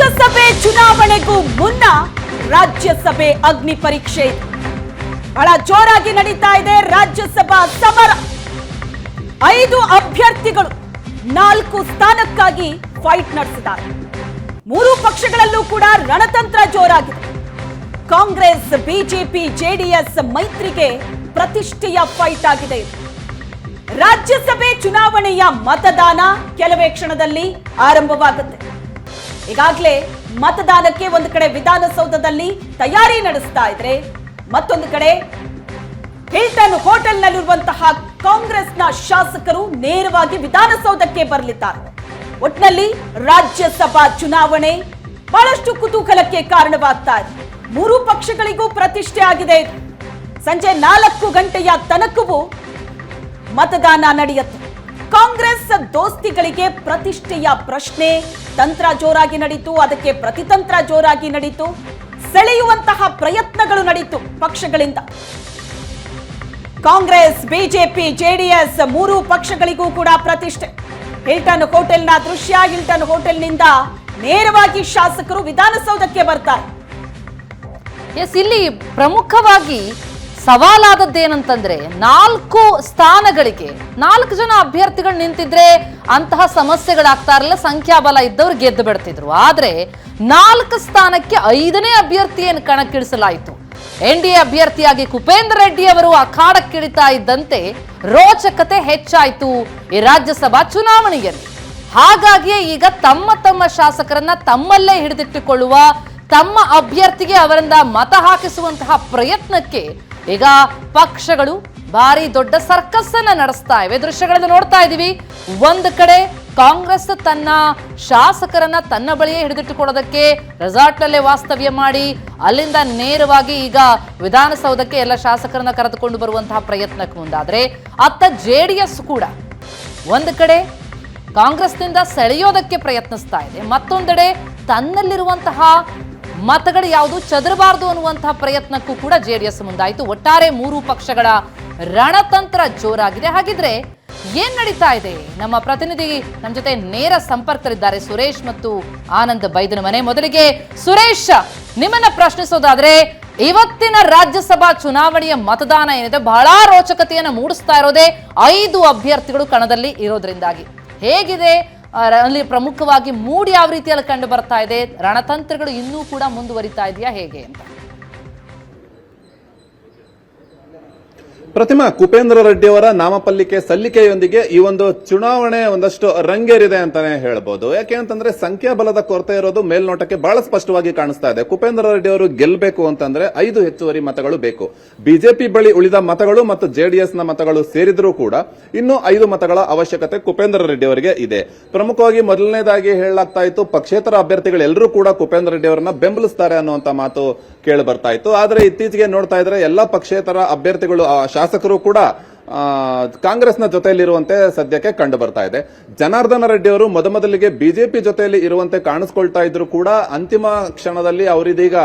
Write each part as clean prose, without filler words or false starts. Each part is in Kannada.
ಲೋಕಸಭೆ ಚುನಾವಣೆಗೂ ಮುನ್ನ ರಾಜ್ಯಸಭೆ ಅಗ್ನಿ ಪರೀಕ್ಷೆ ಬಹಳ ಜೋರಾಗಿ ನಡೀತಾ ಇದೆ. ರಾಜ್ಯಸಭಾ ಸಮರ 5 ಅಭ್ಯರ್ಥಿಗಳು 4 ಸ್ಥಾನಕ್ಕಾಗಿ ಫೈಟ್ ನಡೆಸಿದ್ದಾರೆ. 3 ಪಕ್ಷಗಳಲ್ಲೂ ಕೂಡ ರಣತಂತ್ರ ಜೋರಾಗಿದೆ. ಕಾಂಗ್ರೆಸ್, ಬಿಜೆಪಿ, ಜೆಡಿಎಸ್ ಮೈತ್ರಿಗೆ ಪ್ರತಿಷ್ಠೆಯ ಫೈಟ್ ಆಗಿದೆ. ರಾಜ್ಯಸಭೆ ಚುನಾವಣೆಯ ಮತದಾನ ಕೆಲವೇ ಕ್ಷಣದಲ್ಲಿ ಆರಂಭವಾಗುತ್ತೆ. ಈಗಾಗಲೇ ಮತದಾನಕ್ಕೆ ಒಂದು ಕಡೆ ವಿಧಾನಸೌಧದಲ್ಲಿ ತಯಾರಿ ನಡೆಸ್ತಾ ಇದ್ರೆ, ಮತ್ತೊಂದು ಕಡೆ ಹಿಲ್ಟನ್ ಹೋಟೆಲ್ನಲ್ಲಿರುವಂತಹ ಕಾಂಗ್ರೆಸ್ನ ಶಾಸಕರು ನೇರವಾಗಿ ವಿಧಾನಸೌಧಕ್ಕೆ ಬರಲಿದ್ದಾರೆ. ಒಟ್ಟಿನಲ್ಲಿ ರಾಜ್ಯಸಭಾ ಚುನಾವಣೆ ಬಹಳಷ್ಟು ಕುತೂಹಲಕ್ಕೆ ಕಾರಣವಾಗ್ತಾ ಇದೆ. 3 ಪಕ್ಷಗಳಿಗೂ ಪ್ರತಿಷ್ಠೆ ಆಗಿದೆ. ಸಂಜೆ 4 ಗಂಟೆಯ ತನಕವೂ ಮತದಾನ ನಡೆಯುತ್ತೆ. ಕಾಂಗ್ರೆಸ್ ದೋಸ್ತಿಗಳಿಗೆ ಪ್ರತಿಷ್ಠೆಯ ಪ್ರಶ್ನೆ, ತಂತ್ರ ಜೋರಾಗಿ ನಡೀತು, ಅದಕ್ಕೆ ಪ್ರತಿತಂತ್ರ ಜೋರಾಗಿ ನಡೀತು, ಸೆಳೆಯುವಂತಹ ಪ್ರಯತ್ನಗಳು ನಡೀತು ಪಕ್ಷಗಳಿಂದ. ಕಾಂಗ್ರೆಸ್, ಬಿಜೆಪಿ, ಜೆಡಿಎಸ್ 3 ಪಕ್ಷಗಳಿಗೂ ಕೂಡ ಪ್ರತಿಷ್ಠೆ. ಹಿಲ್ಟನ್ ಹೋಟೆಲ್ನ ದೃಶ್ಯ, ಹಿಲ್ಟನ್ ಹೋಟೆಲ್ನಿಂದ ನೇರವಾಗಿ ಶಾಸಕರು ವಿಧಾನಸೌಧಕ್ಕೆ ಬರ್ತಾರೆ. ಇಲ್ಲಿ ಪ್ರಮುಖವಾಗಿ ಸವಾಲಾದದ್ದೇನಂತಂದ್ರೆ 4 ಸ್ಥಾನಗಳಿಗೆ 4 ಜನ ಅಭ್ಯರ್ಥಿಗಳು ನಿಂತಿದ್ರೆ ಅಂತಹ ಸಮಸ್ಯೆಗಳಾಗ್ತಾ ಇರಲಿಲ್ಲ, ಸಂಖ್ಯಾಬಲ ಇದ್ದವ್ರು ಗೆದ್ದು ಬಿಡ್ತಿದ್ರು. ಆದ್ರೆ 4 ಸ್ಥಾನಕ್ಕೆ 5ನೇ ಅಭ್ಯರ್ಥಿಯನ್ನು ಕಣಕ್ಕಿಳಿಸಲಾಯಿತು. ಎನ್ಡಿಎ ಅಭ್ಯರ್ಥಿಯಾಗಿ ಕುಪೇಂದ್ರ ರೆಡ್ಡಿ ಅವರು ಅಖಾಡಕ್ಕಿಳಿತಾ ಇದ್ದಂತೆ ರೋಚಕತೆ ಹೆಚ್ಚಾಯಿತು ಈ ರಾಜ್ಯಸಭಾ ಚುನಾವಣೆಯಲ್ಲಿ. ಹಾಗಾಗಿಯೇ ಈಗ ತಮ್ಮ ಶಾಸಕರನ್ನ ತಮ್ಮಲ್ಲೇ ಹಿಡಿದಿಟ್ಟುಕೊಳ್ಳುವ, ತಮ್ಮ ಅಭ್ಯರ್ಥಿಗೆ ಅವರಿಂದ ಮತ ಹಾಕಿಸುವಂತಹ ಪ್ರಯತ್ನಕ್ಕೆ ಈಗ ಪಕ್ಷಗಳು ಭಾರಿ ದೊಡ್ಡ ಸರ್ಕಸ್ ಅನ್ನ ನಡೆಸ್ತಾ ಇವೆ. ದೃಶ್ಯಗಳನ್ನು ನೋಡ್ತಾ ಇದೀವಿ. ಒಂದು ಕಡೆ ಕಾಂಗ್ರೆಸ್ ತನ್ನ ಶಾಸಕರನ್ನ ತನ್ನ ಬಳಿಯೇ ಹಿಡಿದಿಟ್ಟುಕೊಳ್ಳೋದಕ್ಕೆ ರೆಸಾರ್ಟ್ನಲ್ಲೇ ವಾಸ್ತವ್ಯ ಮಾಡಿ ಅಲ್ಲಿಂದ ನೇರವಾಗಿ ಈಗ ವಿಧಾನಸೌಧಕ್ಕೆ ಎಲ್ಲ ಶಾಸಕರನ್ನ ಕರೆದುಕೊಂಡು ಬರುವಂತಹ ಪ್ರಯತ್ನಕ್ಕೆ ಮುಂದಾದ್ರೆ, ಅತ್ತ ಜೆಡಿಎಸ್ ಕೂಡ ಒಂದು ಕಡೆ ಕಾಂಗ್ರೆಸ್ನಿಂದ ಸೆಳೆಯೋದಕ್ಕೆ ಪ್ರಯತ್ನಿಸ್ತಾ ಇದೆ, ಮತ್ತೊಂದೆಡೆ ತನ್ನಲ್ಲಿರುವಂತಹ ಮತಗಳು ಯಾವುದು ಚದರಬಾರದು ಅನ್ನುವಂತಹ ಪ್ರಯತ್ನಕ್ಕೂ ಕೂಡ ಜೆಡಿಎಸ್ ಮುಂದಾಯಿತು. ಒಟ್ಟಾರೆ 3 ಪಕ್ಷಗಳ ರಣತಂತ್ರ ಜೋರಾಗಿದೆ. ಹಾಗಿದ್ರೆ ಏನ್ ನಡೀತಾ ಇದೆ? ನಮ್ಮ ಪ್ರತಿನಿಧಿ ನಮ್ಮ ಜೊತೆ ನೇರ ಸಂಪರ್ಕದಲ್ಲಿದ್ದಾರೆ, ಸುರೇಶ್ ಮತ್ತು ಆನಂದ್ ಬೈದನಮನೆ. ಮೊದಲಿಗೆ ಸುರೇಶ್, ನಿಮ್ಮನ್ನ ಪ್ರಶ್ನಿಸೋದಾದ್ರೆ, ಇವತ್ತಿನ ರಾಜ್ಯಸಭಾ ಚುನಾವಣೆಯ ಮತದಾನ ಏನಿದೆ ಬಹಳ ರೋಚಕತೆಯನ್ನು ಮೂಡಿಸ್ತಾ ಇರೋದೇ 5 ಅಭ್ಯರ್ಥಿಗಳು ಕಣದಲ್ಲಿ ಇರೋದ್ರಿಂದಾಗಿ. ಹೇಗಿದೆ ಅಲ್ಲಿ ಪ್ರಮುಖವಾಗಿ ಮೂಡ್ ಯಾವ ರೀತಿಯಲ್ಲಿ ಕಂಡು ಬರ್ತಾ ಇದೆ? ರಣತಂತ್ರಗಳು ಇನ್ನೂ ಕೂಡ ಮುಂದುವರಿತಾ ಇದೆಯಾ ಹೇಗೆ ಅಂತ? ಪ್ರತಿಮಾ, ಕುಪೇಂದ್ರ ರೆಡ್ಡಿ ಅವರ ನಾಮಪಲ್ಲಿಕೆ ಸಲ್ಲಿಕೆಯೊಂದಿಗೆ ಈ ಒಂದು ಚುನಾವಣೆ ಒಂದಷ್ಟು ರಂಗೇರಿದೆ ಅಂತಾನೆ ಹೇಳ್ಬೋದು. ಯಾಕೆ ಅಂತಂದ್ರೆ ಸಂಖ್ಯಾಬಲದ ಕೊರತೆ ಇರೋದು ಮೇಲ್ನೋಟಕ್ಕೆ ಬಹಳ ಸ್ಪಷ್ಟವಾಗಿ ಕಾಣಿಸ್ತಾ ಇದೆ. ಕುಪೇಂದ್ರ ರೆಡ್ಡಿ ಅವರು ಗೆಲ್ಲಬೇಕು ಅಂತಂದ್ರೆ 5 ಹೆಚ್ಚುವರಿ ಮತಗಳು ಬೇಕು. ಬಿಜೆಪಿ ಬಳಿ ಉಳಿದ ಮತಗಳು ಮತ್ತು ಜೆಡಿಎಸ್ ನ ಮತಗಳು ಸೇರಿದ್ರೂ ಕೂಡ ಇನ್ನೂ 5 ಮತಗಳ ಅವಶ್ಯಕತೆ ಕುಪೇಂದ್ರ ರೆಡ್ಡಿ ಅವರಿಗೆ ಇದೆ. ಪ್ರಮುಖವಾಗಿ ಮೊದಲನೇದಾಗಿ ಹೇಳಲಾಗ್ತಾ ಇತ್ತು, ಪಕ್ಷೇತರ ಅಭ್ಯರ್ಥಿಗಳೆಲ್ಲರೂ ಕೂಡ ಕುಪೇಂದ್ರ ರೆಡ್ಡಿ ಅವರನ್ನ ಬೆಂಬಲಿಸ್ತಾರೆ ಅನ್ನುವಂತ ಮಾತು ಕೇಳಿ ಬರ್ತಾ ಇತ್ತು. ಆದ್ರೆ ಇತ್ತೀಚೆಗೆ ನೋಡ್ತಾ ಇದ್ರೆ ಎಲ್ಲಾ ಪಕ್ಷೇತರ ಅಭ್ಯರ್ಥಿಗಳು, ಶಾಸಕರು ಕೂಡ ಕಾಂಗ್ರೆಸ್ನ ಜೊತೆಯಲ್ಲಿರುವಂತೆ ಸದ್ಯಕ್ಕೆ ಕಂಡು ಬರ್ತಾ ಇದೆ. ಜನಾರ್ದನ ರೆಡ್ಡಿ ಅವರು ಮೊದಲಿಗೆ ಬಿಜೆಪಿ ಜೊತೆಯಲ್ಲಿ ಇರುವಂತೆ ಕಾಣಿಸ್ಕೊಳ್ತಾ ಇದ್ರು ಕೂಡ ಅಂತಿಮ ಕ್ಷಣದಲ್ಲಿ ಅವರಿದೀಗ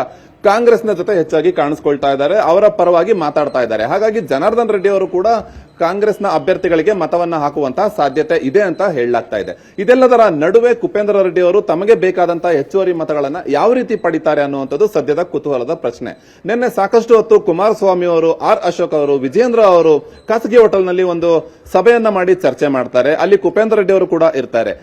ಕಾಂಗ್ರೆಸ್ನ ಜೊತೆ ಹೆಚ್ಚಾಗಿ ಕಾಣಿಸ್ಕೊಳ್ತಾ ಇದ್ದಾರೆ, ಅವರ ಪರವಾಗಿ ಮಾತಾಡ್ತಾ ಇದ್ದಾರೆ. ಹಾಗಾಗಿ ಜನಾರ್ದನ್ ರೆಡ್ಡಿ ಅವರು ಕೂಡ ಕಾಂಗ್ರೆಸ್ನ ಅಭ್ಯರ್ಥಿಗಳಿಗೆ ಮತವನ್ನ ಹಾಕುವಂತಹ ಸಾಧ್ಯತೆ ಇದೆ ಅಂತ ಹೇಳಲಾಗ್ತಾ ಇದೆ. ಇದೆಲ್ಲದರ ನಡುವೆ ಕುಪೇಂದ್ರ ರೆಡ್ಡಿ ಅವರು ತಮಗೆ ಬೇಕಾದಂತಹ ಹೆಚ್ಚುವರಿ ಮತಗಳನ್ನ ಯಾವ ರೀತಿ ಪಡಿತಾರೆ ಅನ್ನುವಂಥದ್ದು ಸದ್ಯದ ಕುತೂಹಲದ ಪ್ರಶ್ನೆ. ನಿನ್ನೆ ಸಾಕಷ್ಟು ಹೊತ್ತು ಕುಮಾರಸ್ವಾಮಿ ಅವರು, ಆರ್ ಅಶೋಕ್ ಅವರು, ವಿಜೇಂದ್ರ ಅವರು ಖಾಸಗಿ ಹೋಟೆಲ್ನಲ್ಲಿ ಒಂದು ಸಭೆಯನ್ನ ಮಾಡಿ ಚರ್ಚೆ ಮಾಡ್ತಾರೆ. ಅಲ್ಲಿ ಕುಪೇಂದ್ರ ರೆಡ್ಡಿ ಅವರು ಕೂಡ ಇರ್ತಾರೆ.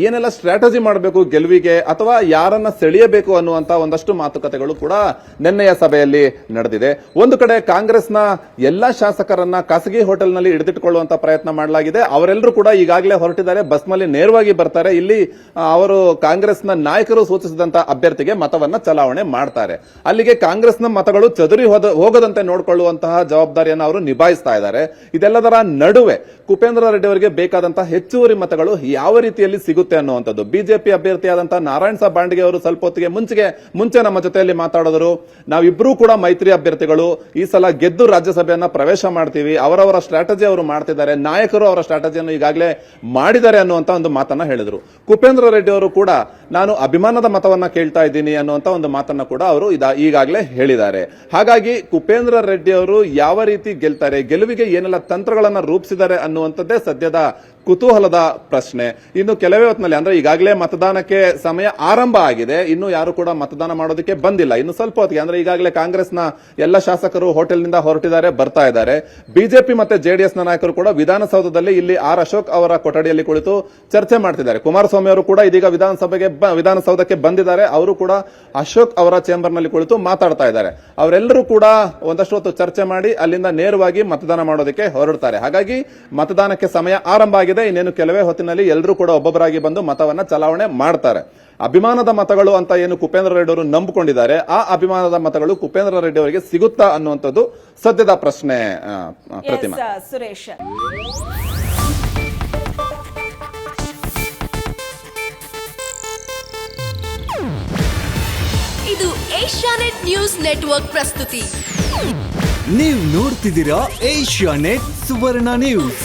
ಏನೆಲ್ಲ ಸ್ಟ್ರಾಟಜಿ ಮಾಡಬೇಕು ಗೆಲುವಿಗೆ, ಅಥವಾ ಯಾರನ್ನ ಸೆಳೆಯಬೇಕು ಅನ್ನುವಂತ ಒಂದಷ್ಟು ಮಾತುಕತೆಗಳು ಕೂಡ ನಿನ್ನೆಯ ಸಭೆಯಲ್ಲಿ ನಡೆದಿದೆ. ಒಂದು ಕಡೆ ಕಾಂಗ್ರೆಸ್ನ ಎಲ್ಲಾ ಶಾಸಕರನ್ನ ಖಾಸಗಿ ಹೋಟೆಲ್ ನಲ್ಲಿ ಹಿಡಿದಿಟ್ಟುಕೊಳ್ಳುವಂತ ಪ್ರಯತ್ನ ಮಾಡಲಾಗಿದೆ. ಅವರೆಲ್ಲರೂ ಕೂಡ ಈಗಾಗಲೇ ಹೊರಟಿದ್ದಾರೆ, ಬಸ್ ನಲ್ಲಿ ನೇರವಾಗಿ ಬರ್ತಾರೆ. ಇಲ್ಲಿ ಅವರು ಕಾಂಗ್ರೆಸ್ನ ನಾಯಕರು ಸೂಚಿಸಿದಂತ ಅಭ್ಯರ್ಥಿಗೆ ಮತವನ್ನ ಚಲಾವಣೆ ಮಾಡ್ತಾರೆ. ಅಲ್ಲಿಗೆ ಕಾಂಗ್ರೆಸ್ನ ಮತಗಳು ಚದುರಿ ಹೋಗದಂತೆ ನೋಡಿಕೊಳ್ಳುವಂತಹ ಜವಾಬ್ದಾರಿಯನ್ನು ಅವರು ನಿಭಾಯಿಸ್ತಾ ಇದ್ದಾರೆ. ಇದೆಲ್ಲದರ ನಡುವೆ ಕುಪೇಂದ್ರ ರೆಡ್ಡಿ ಅವರಿಗೆ ಬೇಕಾದಂತಹ ಹೆಚ್ಚುವರಿ ಮತಗಳು ಯಾವ ರೀತಿಯಲ್ಲಿ ಸಿಗುತ್ತೆ ಅನ್ನುವಂಥದ್ದು. ಬಿಜೆಪಿ ಅಭ್ಯರ್ಥಿಯಾದಂತಹ ನಾರಾಯಣ್ ಸಾಬ್ ಬಾಂಡ್ಗೆ ಅವರು ಸ್ವಲ್ಪ ಹೊತ್ತಿಗೆ ಮುಂಚೆ ನಮ್ಮ ಜೊತೆಯಲ್ಲಿ ಮಾತಾಡಿದರು. ನಾವಿಬ್ಬರೂ ಕೂಡ ಮೈತ್ರಿ ಅಭ್ಯರ್ಥಿಗಳು, ಈ ಸಲ ಗೆದ್ದು ರಾಜ್ಯಸಭೆಯನ್ನ ಪ್ರವೇಶ ಮಾಡ್ತೀವಿ, ಅವರವರ ಸ್ಟ್ರಾಟಜಿ ಅವರು ಮಾಡ್ತಿದ್ದಾರೆ, ನಾಯಕರು ಅವರ ಸ್ಟ್ರಾಟಜಿಯನ್ನು ಈಗಾಗಲೇ ಮಾಡಿದ್ದಾರೆ ಅನ್ನುವಂತ ಒಂದು ಮಾತನ್ನ ಹೇಳಿದ್ರು. ಕುಪೇಂದ್ರ ರೆಡ್ಡಿ ಅವರು ಕೂಡ ನಾನು ಅಭಿಮಾನದ ಮತವನ್ನ ಕೇಳ್ತಾ ಇದ್ದೀನಿ ಅನ್ನುವಂತ ಒಂದು ಮಾತನ್ನ ಕೂಡ ಅವರು ಈಗಾಗಲೇ ಹೇಳಿದ್ದಾರೆ. ಹಾಗಾಗಿ ಕುಪೇಂದ್ರ ರೆಡ್ಡಿ ಅವರು ಯಾವ ರೀತಿ ಗೆಲ್ತಾರೆ, ಗೆಲುವಿಗೆ ಏನೆಲ್ಲ ತಂತ್ರಗಳನ್ನ ರೂಪಿಸಿದ್ದಾರೆ ಅನ್ನುವಂಥದ್ದೇ ಸದ್ಯದ ಕುತೂಹಲದ ಪ್ರಶ್ನೆ. ಇನ್ನು ಕೆಲವೇ ಹೊತ್ತಿನಲ್ಲಿ ಅಂದ್ರೆ ಈಗಾಗಲೇ ಮತದಾನಕ್ಕೆ ಸಮಯ ಆರಂಭ ಆಗಿದೆ, ಇನ್ನು ಯಾರು ಕೂಡ ಮತದಾನ ಮಾಡೋದಕ್ಕೆ ಬಂದಿಲ್ಲ. ಇನ್ನು ಸ್ವಲ್ಪ ಹೊತ್ತಿಗೆ ಅಂದ್ರೆ ಈಗಾಗಲೇ ಕಾಂಗ್ರೆಸ್ನ ಎಲ್ಲ ಶಾಸಕರು ಹೋಟೆಲ್ನಿಂದ ಹೊರಟಿದ್ದಾರೆ, ಬರ್ತಾ ಇದ್ದಾರೆ. ಬಿಜೆಪಿ ಮತ್ತೆ ಜೆಡಿಎಸ್ ನ ನಾಯಕರು ಕೂಡ ವಿಧಾನಸೌಧದಲ್ಲಿ ಇಲ್ಲಿ ಆರ್ ಅಶೋಕ್ ಅವರ ಕೊಠಡಿಯಲ್ಲಿ ಕುಳಿತು ಚರ್ಚೆ ಮಾಡ್ತಿದ್ದಾರೆ. ಕುಮಾರಸ್ವಾಮಿ ಅವರು ಕೂಡ ಇದೀಗ ವಿಧಾನಸೌಧಕ್ಕೆ ಬಂದಿದ್ದಾರೆ. ಅವರು ಕೂಡ ಅಶೋಕ್ ಅವರ ಚೇಂಬರ್ ನಲ್ಲಿ ಕುಳಿತು ಮಾತಾಡ್ತಾ ಇದ್ದಾರೆ. ಅವರೆಲ್ಲರೂ ಕೂಡ ಒಂದಷ್ಟು ಹೊತ್ತು ಚರ್ಚೆ ಮಾಡಿ ಅಲ್ಲಿಂದ ನೇರವಾಗಿ ಮತದಾನ ಮಾಡೋದಕ್ಕೆ ಹೊರಡ್ತಾರೆ. ಹಾಗಾಗಿ ಮತದಾನಕ್ಕೆ ಸಮಯ ಆರಂಭ ಆಗಿದೆ. ಇನ್ನೇನು ಕೆಲವೇ ಹೊತ್ತಿನಲ್ಲಿ ಎಲ್ಲರೂ ಕೂಡ ಒಬ್ಬೊಬ್ಬರಾಗಿ ಬಂದು ಮತವನ್ನ ಚಲಾವಣೆ ಮಾಡ್ತಾರೆ. ಅಭಿಮಾನದ ಮತಗಳು ಅಂತ ಏನು ಕುಪೇಂದ್ರ ರೆಡ್ಡಿ ಅವರು ನಂಬಿಕೊಂಡಿದ್ದಾರೆ, ಆ ಅಭಿಮಾನದ ಮತಗಳು ಕುಪೇಂದ್ರ ರೆಡ್ಡಿ ಅವರಿಗೆ ಸಿಗುತ್ತಾ ಅನ್ನುವಂಥದ್ದು ಸದ್ಯದ ಪ್ರಶ್ನೆ. ಪ್ರತಿಮಾ, ಸುರೇಶ್, ಇದು ಏಷ್ಯಾನೆಟ್ ನ್ಯೂಸ್ ನೆಟ್ವರ್ಕ್ ಪ್ರಸ್ತುತಿ. ನೀವು ನೋಡ್ತಿದ್ದೀರಾ ಏಷ್ಯಾನೆಟ್ ಸುವರ್ಣ ನ್ಯೂಸ್.